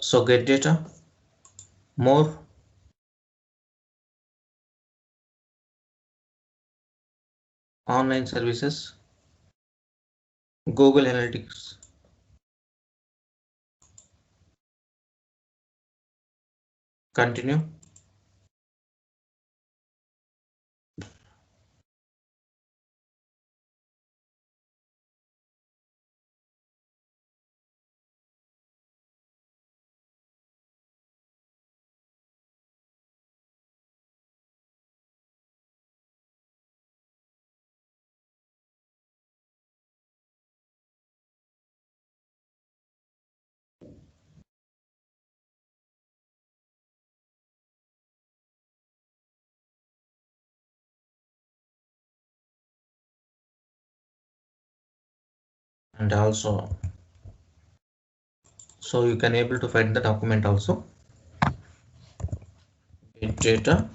So get data, more, online services, Google Analytics, continue. And also, so you can able to find the document also. Get data,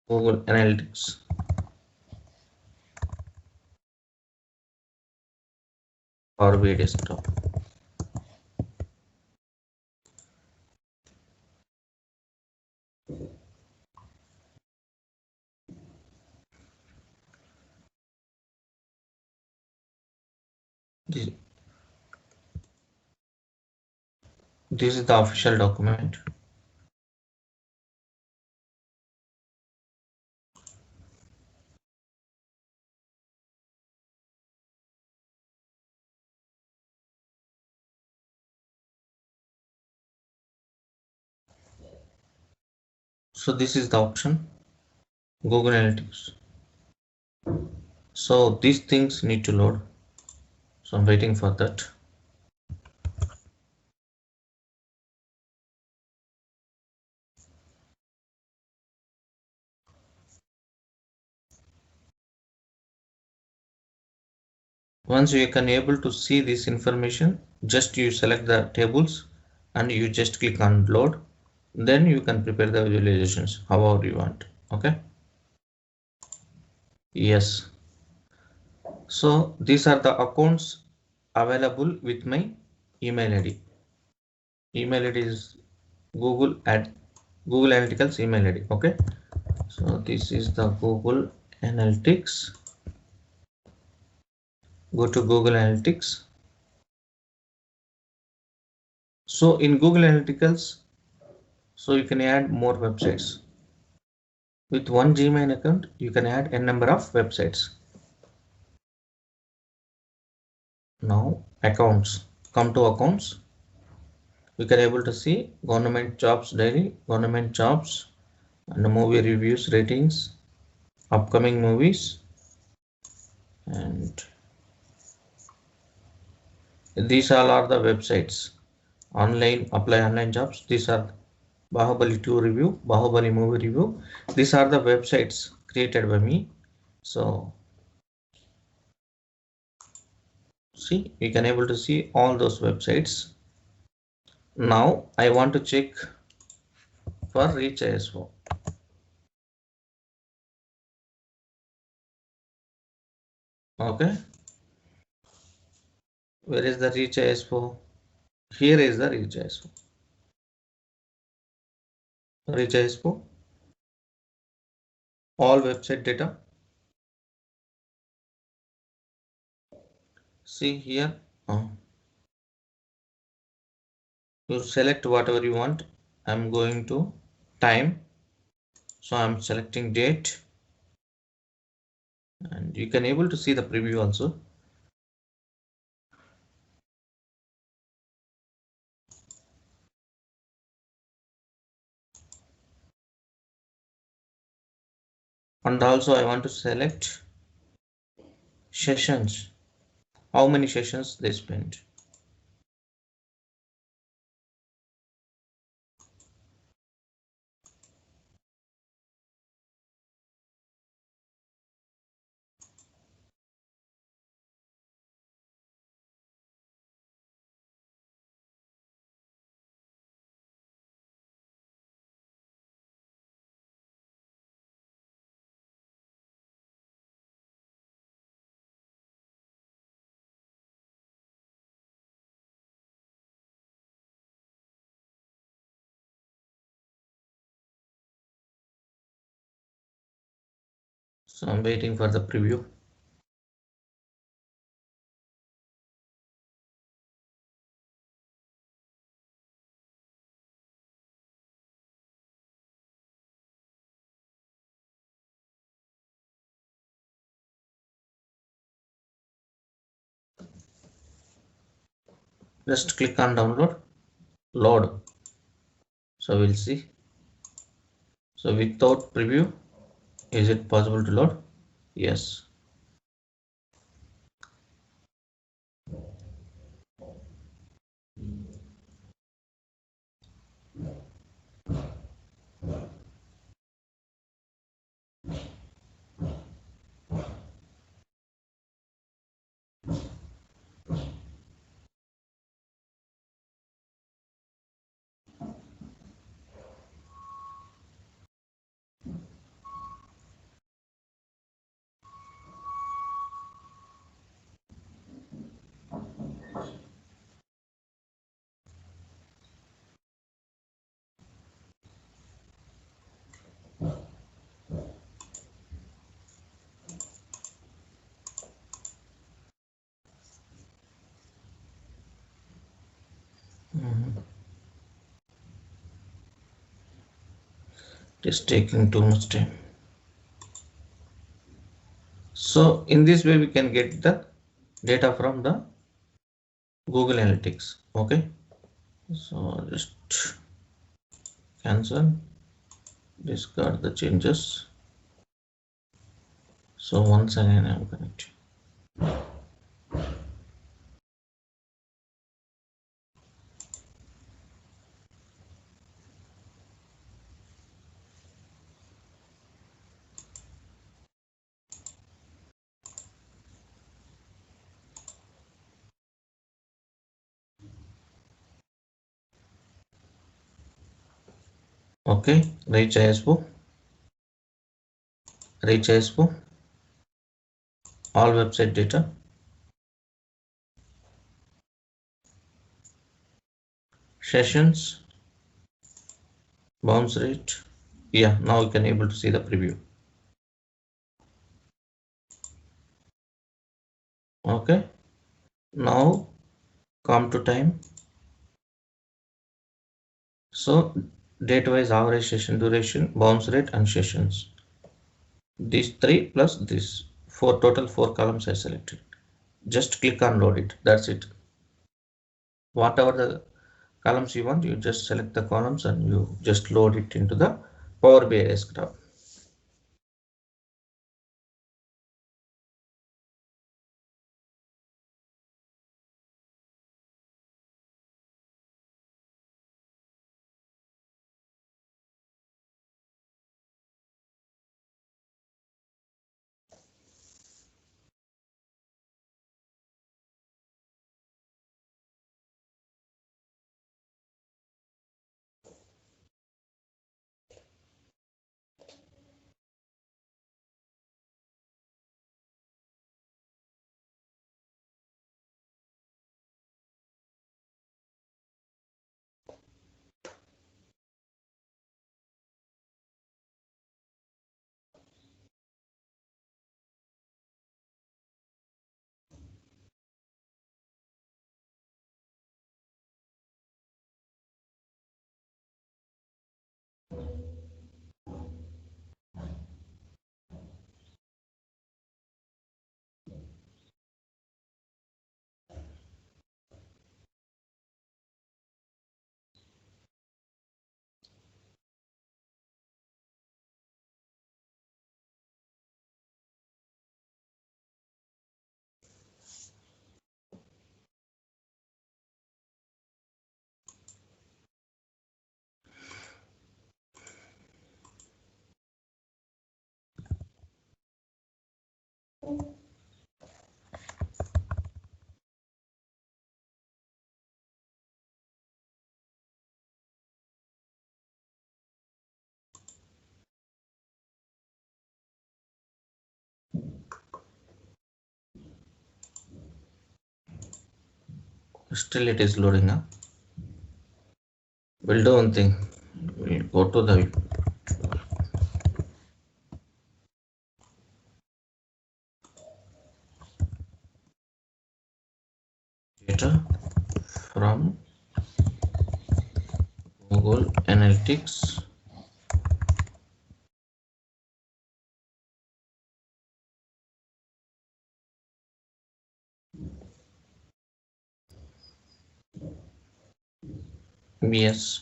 Google Analytics. Power BI desktop. This, this is the official document. So this is the option, Google Analytics. So these things need to load. So I'm waiting for that. Once you can able to see this information, just you select the tables and you just click on load. Then you can prepare the visualizations however you want. Okay. Yes. So these are the accounts available with my email ID. Email ID is Google Analytics email ID. Okay. So this is the Google Analytics. Go to Google Analytics. So in Google Analytics, so you can add more websites. With one Gmail account, you can add a number of websites. Now accounts, come to accounts. We can able to see government jobs diary, government jobs, and movie reviews, ratings, upcoming movies, and these all are the websites. Online, apply online jobs. These are Bahubali 2 review, Bahubali movie review. These are the websites created by me. So see, you can able to see all those websites. Now I want to check for Reach ISO. Okay, where is the Reach ISO? Here is the Reach ISO. Reach ISO, all website data. See here, you select whatever you want. I'm going to time, so I'm selecting date, and you can able to see the preview also. And also I want to select sessions, how many sessions they spent. So I'm waiting for the preview. Just click on download, load. So we'll see. So without preview, is it possible to load? Yes. It is taking too much time. So in this way we can get the data from the Google Analytics. Okay. So just cancel, discard the changes. So once again I'm connecting. Okay, reach ISO, all website data, sessions, bounce rate. Yeah, now you can able to see the preview. Okay, now come to time. So date wise average session duration, bounce rate and sessions. These three plus this total four columns I selected. Just click on load it. That's it. Whatever the columns you want, you just select the columns and you just load it into the Power BI desktop. Still it is loading up. We'll do one thing. We'll go to the data from Google Analytics BS.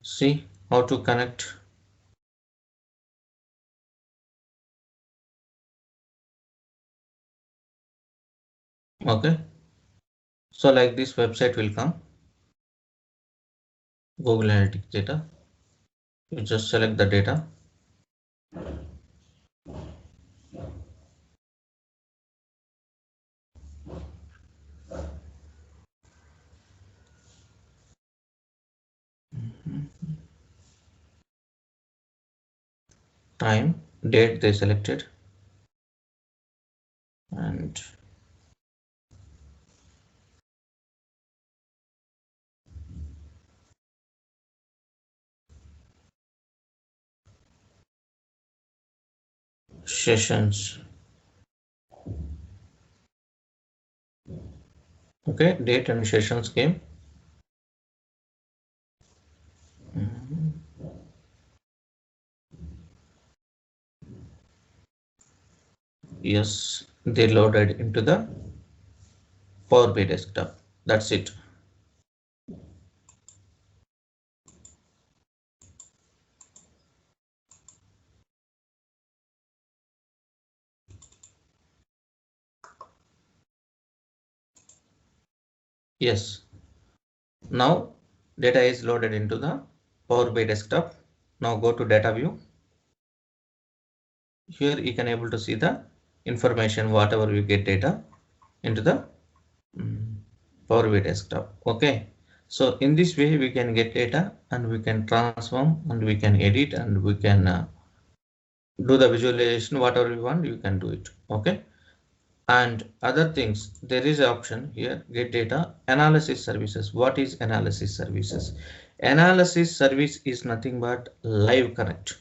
See how to connect. Okay, so like this website will come, Google Analytics data. You just select the data. Time, date they selected, and sessions. Okay, date and sessions came. Yes, they loaded into the Power BI desktop. That's it. Yes, now data is loaded into the Power BI desktop. Now go to data view. Here you can able to see the information, whatever you get data into the Power BI desktop. Okay, so in this way we can get data and we can transform and we can edit and we can do the visualization, whatever you want, you can do it. Okay, and other things, there is an option here, get data analysis services. What is analysis services? Analysis service is nothing but live connect.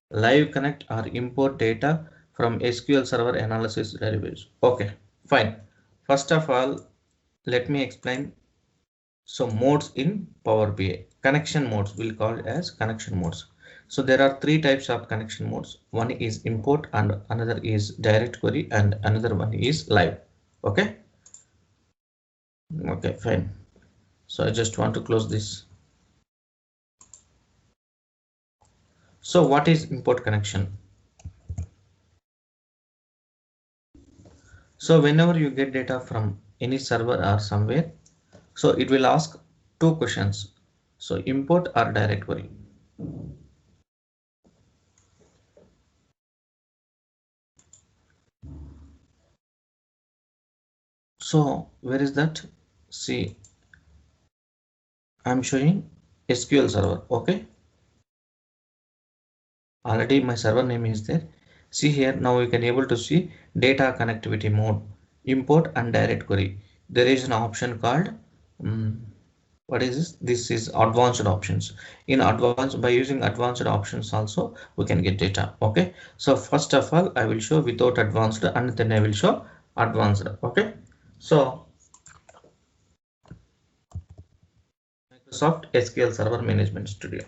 Live connect or import data from SQL Server analysis database. Okay, fine. First of all, let me explain some modes in Power BI. Connection modes will call it as connection modes. So there are three types of connection modes. One is import and another is direct query and another one is live. Okay. Okay, fine. So I just want to close this. So what is import connection? So whenever you get data from any server or somewhere, so it will ask two questions. So import or direct query. So where is that? See, I'm showing SQL Server. Okay. Already my server name is there. See here, now we can able to see data connectivity mode, import and direct query. There is an option called what is this? This is advanced options. In advanced, by using advanced options also we can get data. Okay, so first of all I will show without advanced and then I will show advanced. Okay, so Microsoft SQL Server Management Studio.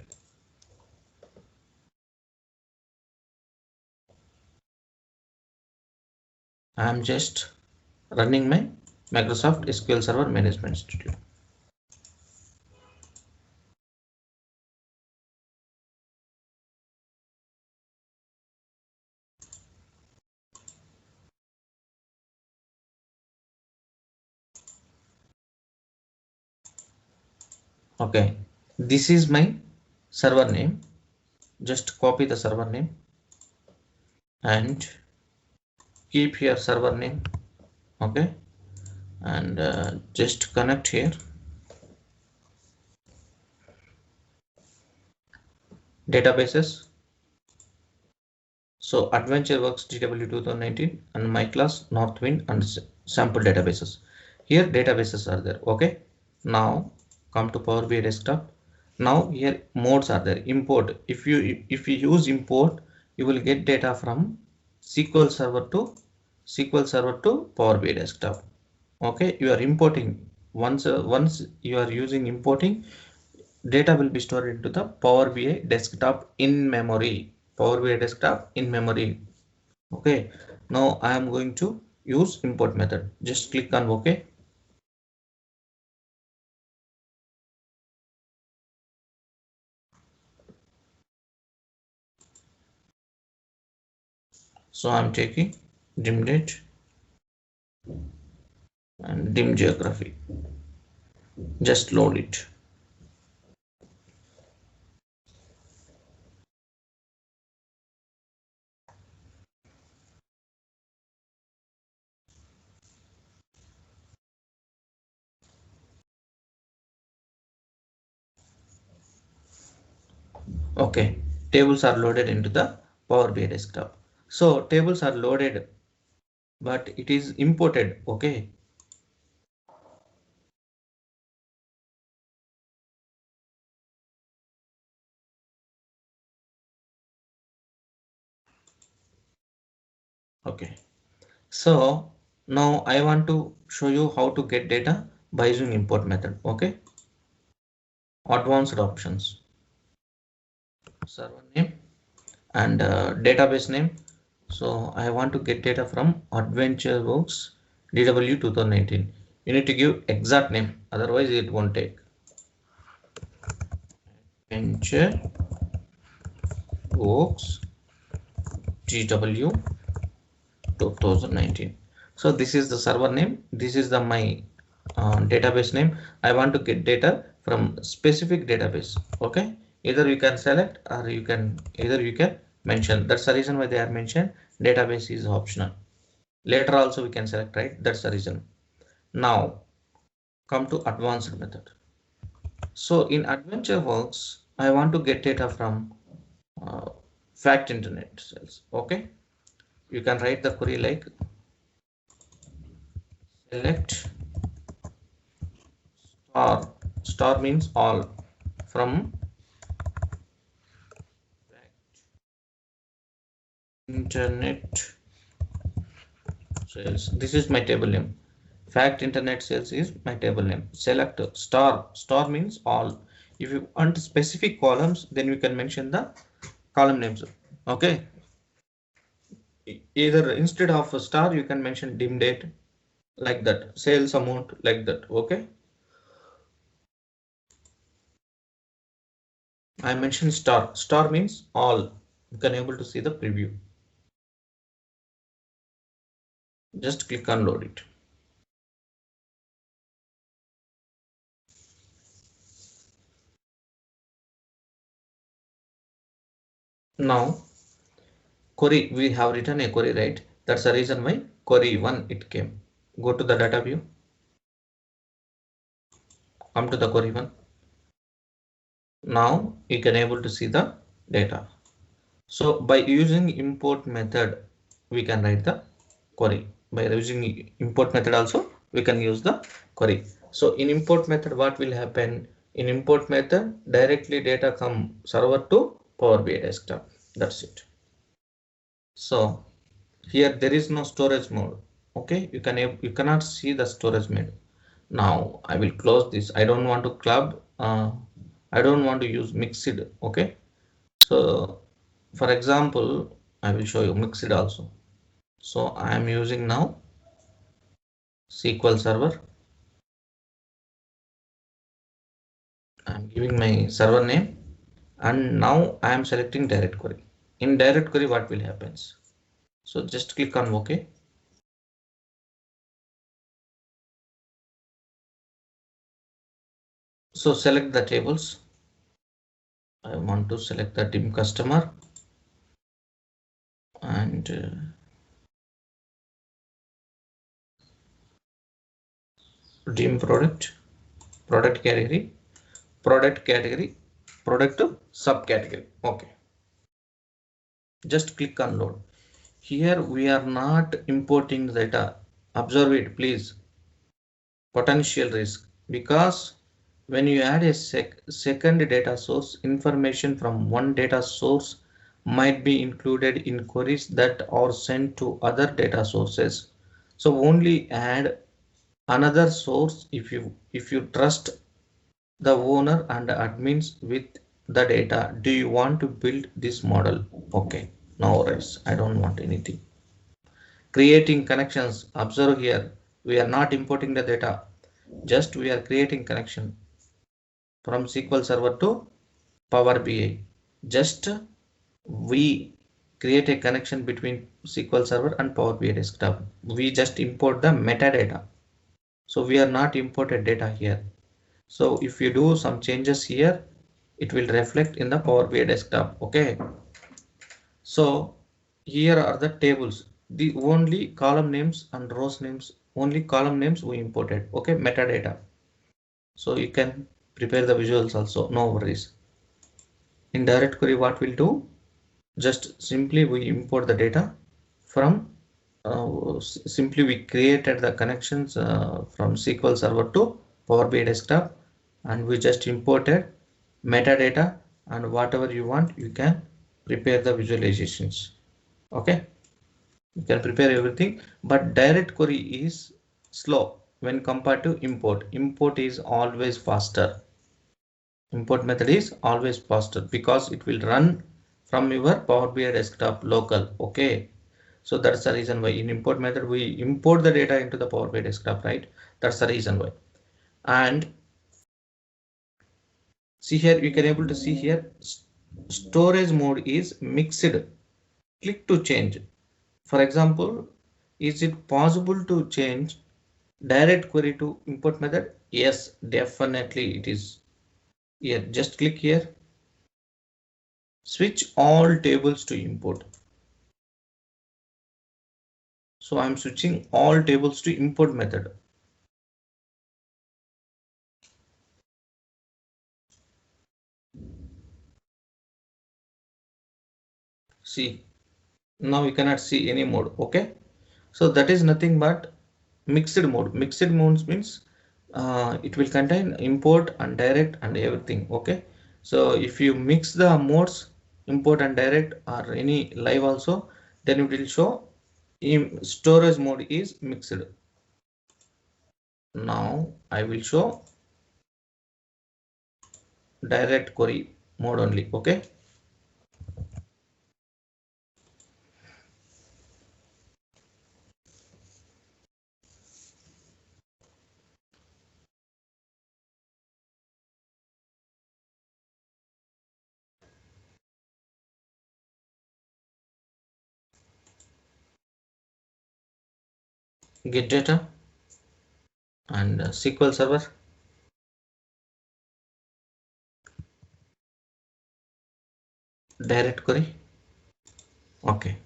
I am just running my Microsoft SQL Server Management Studio. Okay, this is my server name. Just copy the server name and keep here server name. Okay, and just connect here. Databases. So AdventureWorks DW 2019 and my class Northwind and sample databases. Here databases are there. Okay. Now come to Power BI desktop. Now here modes are there. Import. If you use import, you will get data from SQL Server to Power BI desktop. Okay, you are importing. Once you are using importing, data will be stored into the Power BI desktop in memory. Power BI desktop in memory. Okay. Now I am going to use import method. Just click on OK. So I'm taking dim date and dim geography. Just load it. Okay, tables are loaded into the Power BI desktop. So tables are loaded, but it is imported. Okay. Okay. So now I want to show you how to get data by using import method. Okay. Advanced options. Server name and database name. So I want to get data from AdventureWorks DW 2019. You need to give exact name, otherwise it won't take. AdventureWorks DW 2019. So this is the server name. This is the my database name. I want to get data from specific database. Okay. Either you can select or you can mention. That's the reason why they are mentioned. Database is optional. Later also we can select, right? That's the reason. Now come to advanced method. So in AdventureWorks, I want to get data from fact internet cells. Okay. You can write the query like select star means all from internet sales. This is my table name. Fact internet sales is my table name. Select star means all. If you want specific columns, then you can mention the column names. Okay. Either instead of a star you can mention dim date, like that, sales amount, like that. Okay. I mentioned star means all. You can able to see the preview. Just click on load it. Now query, we have written a query, right? That's the reason why query 1 it came. Go to the data view, come to the query 1. Now you can able to see the data. So by using import method, we can write the query. By using import method also, we can use the query. So in import method, what will happen? In import method, directly data come server to Power BI desktop. That's it. So here there is no storage mode. Okay, you cannot see the storage mode. Now I will close this. I don't want to club. I don't want to use mixed. Okay, so for example, I will show you mixed also. So I am using now SQL Server. I am giving my server name, and now I am selecting direct query. In direct query, what will happens? So just click on OK. So select the tables. I want to select the dim customer and dim product category, product subcategory. Okay, just click on load. Here we are not importing the data. Observe it, please. potential risk, because when you add a second data source, information from one data source might be included in queries that are sent to other data sources. So only add another source if you trust the owner and admins with the data. Do you want to build this model? Okay, no worries, I don't want anything. Creating connections, observe here, we are not importing the data, just we are creating connection from SQL Server to Power BI. Just we create a connection between SQL Server and Power BI desktop. We just import the metadata. So we are not imported data here. So if you do some changes here, it will reflect in the Power BI desktop. Okay. So here are the tables. The only column names and rows names, only column names we imported. Okay, metadata. So you can prepare the visuals also, no worries. In direct query, what we'll do, just simply we import the data from simply we created the connections from SQL Server to Power BI desktop, and we just imported metadata, and whatever you want you can prepare the visualizations. Okay, you can prepare everything, but direct query is slow when compared to import. Import is always faster. Import method is always faster because it will run from your Power BI desktop local. Okay, so that's the reason why in import method we import the data into the Power BI desktop, right? That's the reason why. And see here, you can able to see here storage mode is mixed. Click to change. For example, is it possible to change direct query to import method? Yes, definitely it is. Here, just click here. Switch all tables to import. So I'm switching all tables to import method. See, now you cannot see any mode. Okay, so that is nothing but mixed mode. Mixed modes means it will contain import and direct and everything. Okay, so if you mix the modes, import and direct, or any live also, then it will show in storage mode is mixed. Now I will show direct query mode only. Okay, get data and SQL Server, direct query. Okay,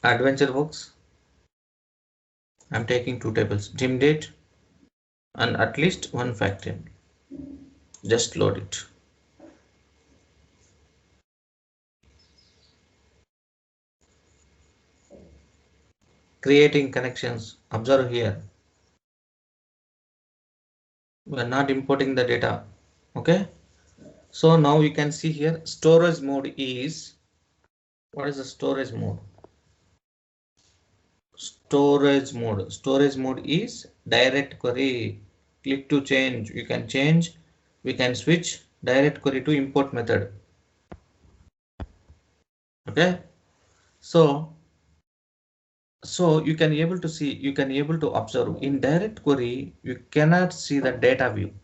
adventure books. I'm taking two tables, gym date and at least one fact table. Just load it. Creating connections. Observe here. We are not importing the data. Okay. So now you can see here storage mode is, what is the storage mode? Storage mode is direct query. Click to change. You can change. We can switch direct query to import method. Okay. So you can able to see, you can able to observe in direct query, you cannot see the data view.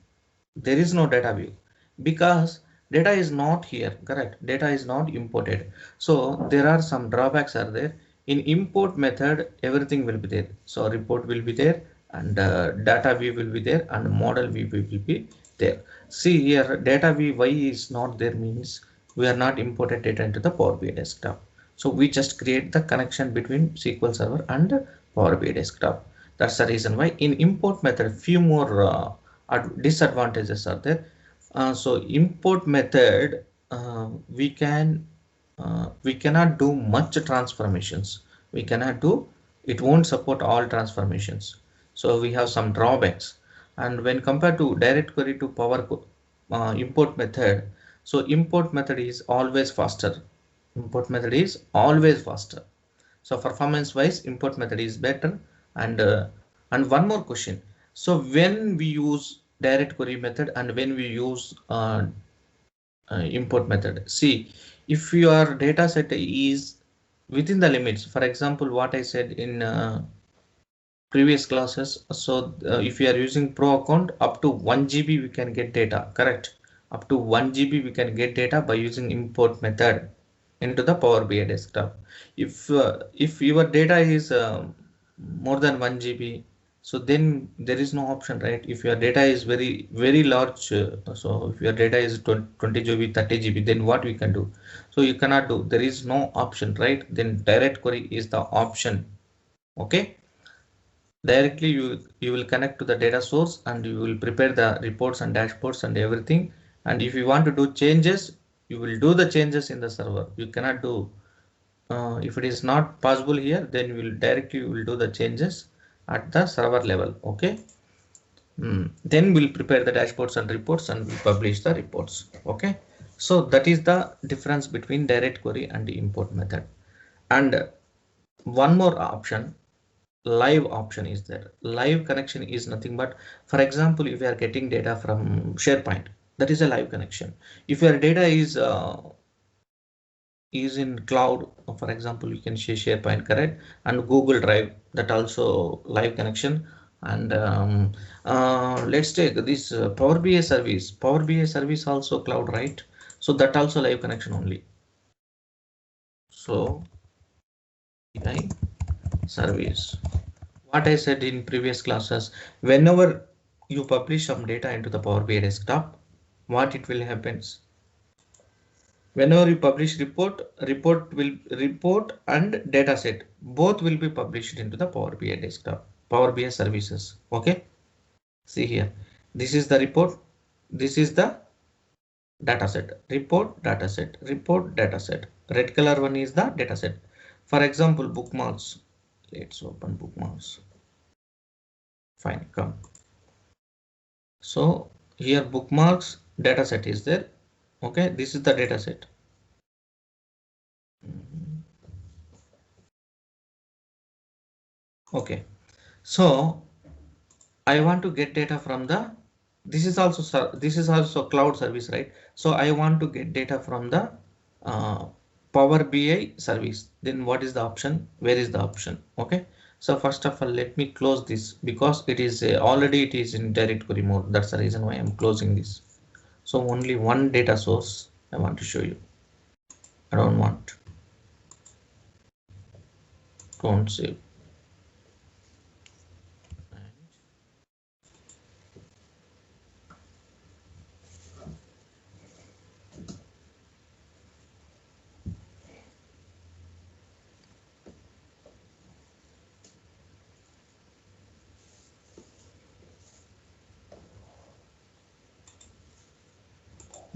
There is no data view because data is not here. Correct, data is not imported. So there are some drawbacks are there. In import method everything will be there. So report will be there, and data view will be there, and model view will be there. See here, data view why is not there means we are not imported data into the Power BI desktop. So we just create the connection between SQL Server and Power BI desktop. That's the reason why in import method few more disadvantages are there. So import method, we cannot do much transformations. we cannot do. It won't support all transformations. So we have some drawbacks. And when compared to direct query to import method, so import method is always faster. Import method is always faster. So performance wise, import method is better. And one more question. So when we use direct query method and when we use import method, see, if your data set is within the limits, for example, what I said in previous classes. So if you are using pro account, up to 1 GB we can get data, correct? Up to 1 GB we can get data by using import method into the Power BI desktop. If your data is more than 1 GB, so then there is no option, right? If your data is very large, so if your data is 20 GB, 30 GB, then what we can do? So you cannot do. There is no option, right? Then direct query is the option. Okay. Directly you will connect to the data source and you will prepare the reports and dashboards and everything. And if you want to do changes, you will do the changes in the server. You cannot do if it is not possible here, then you will do the changes at the server level. Okay. Then we'll prepare the dashboards and reports and we'll publish the reports. Okay. So that is the difference between direct query and the import method. And one more option, live option is there. Live connection is nothing but, for example, if you are getting data from SharePoint, that is a live connection. If your data is in cloud, for example, you can share SharePoint, correct? And Google Drive, that also live connection. And let's take this Power BI service. Power BI service also cloud, right? So that also live connection only. So BI service. What I said in previous classes, whenever you publish some data into the Power BI desktop, what it will happens? Whenever you publish report and data set, both will be published into the Power BI desktop, Power BI services. Okay. See here, this is the report. This is the data set, report, data set, report, data set. Red color one is the data set. For example, bookmarks. Let's open bookmarks. Fine, come. So here bookmarks data set is there. Okay, this is the data set. Okay, so I want to get data from the, this is also cloud service, right? So I want to get data from the Power BI service. Then what is the option? Where is the option? Okay, so first of all, let me close this because it is already it is in direct query mode. That's the reason why I'm closing this. So only one data source I want to show you. I don't want. Don't save.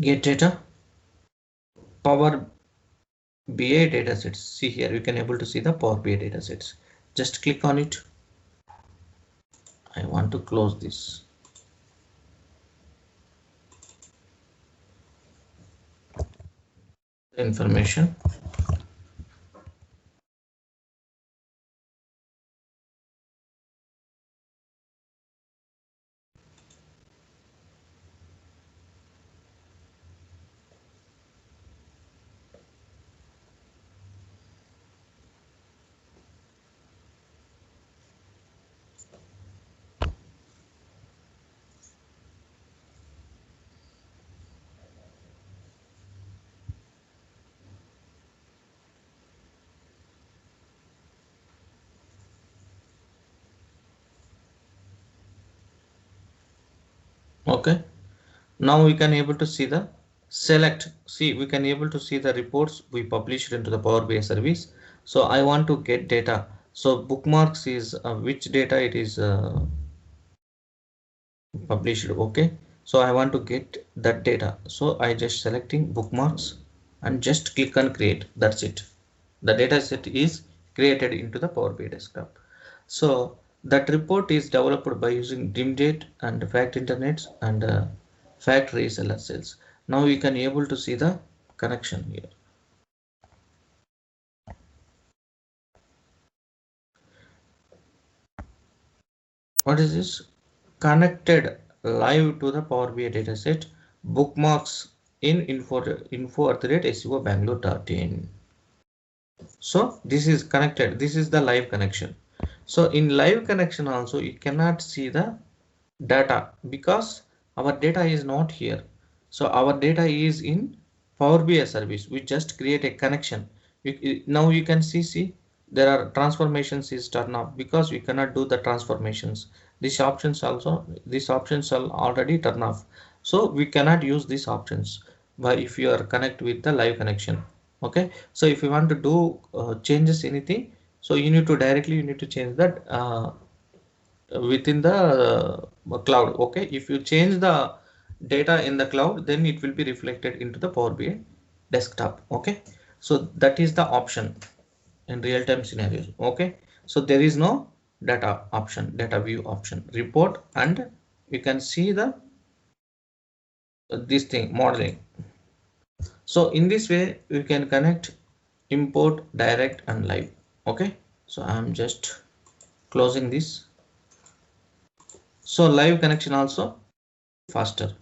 Get data. Power BI datasets. See here, you can able to see the Power BI datasets. Just click on it. I want to close this. Information. Okay, now we can able to see the select. See, we can able to see the reports we published into the Power BI service. So I want to get data. So bookmarks is which data it is published. Okay, so I want to get that data. So I just selecting bookmarks and just click on create. That's it. The data set is created into the Power BI desktop. So that report is developed by using DIMDate and Fact Internets and Fact Reseller Cells. Now we can able to see the connection here. What is this? Connected live to the Power BI dataset. Bookmarks in info@seobangalore.in. So this is connected. This is the live connection. So in live connection also you cannot see the data because our data is not here. So our data is in Power BI service. We just create a connection. Now you can see there are transformations is turned off because we cannot do the transformations. These options are already turned off. So we cannot use these options but if you are connect with the live connection. Okay, so if you want to do changes anything, so you need to change that within the cloud. Okay, if you change the data in the cloud, then it will be reflected into the Power BI desktop. Okay, so that is the option in real-time scenarios. Okay, so there is no data option, data view option, report, and you can see the this thing modeling. So in this way you can connect, import, direct, and live. Okay, so I'm just closing this. So live connection also faster.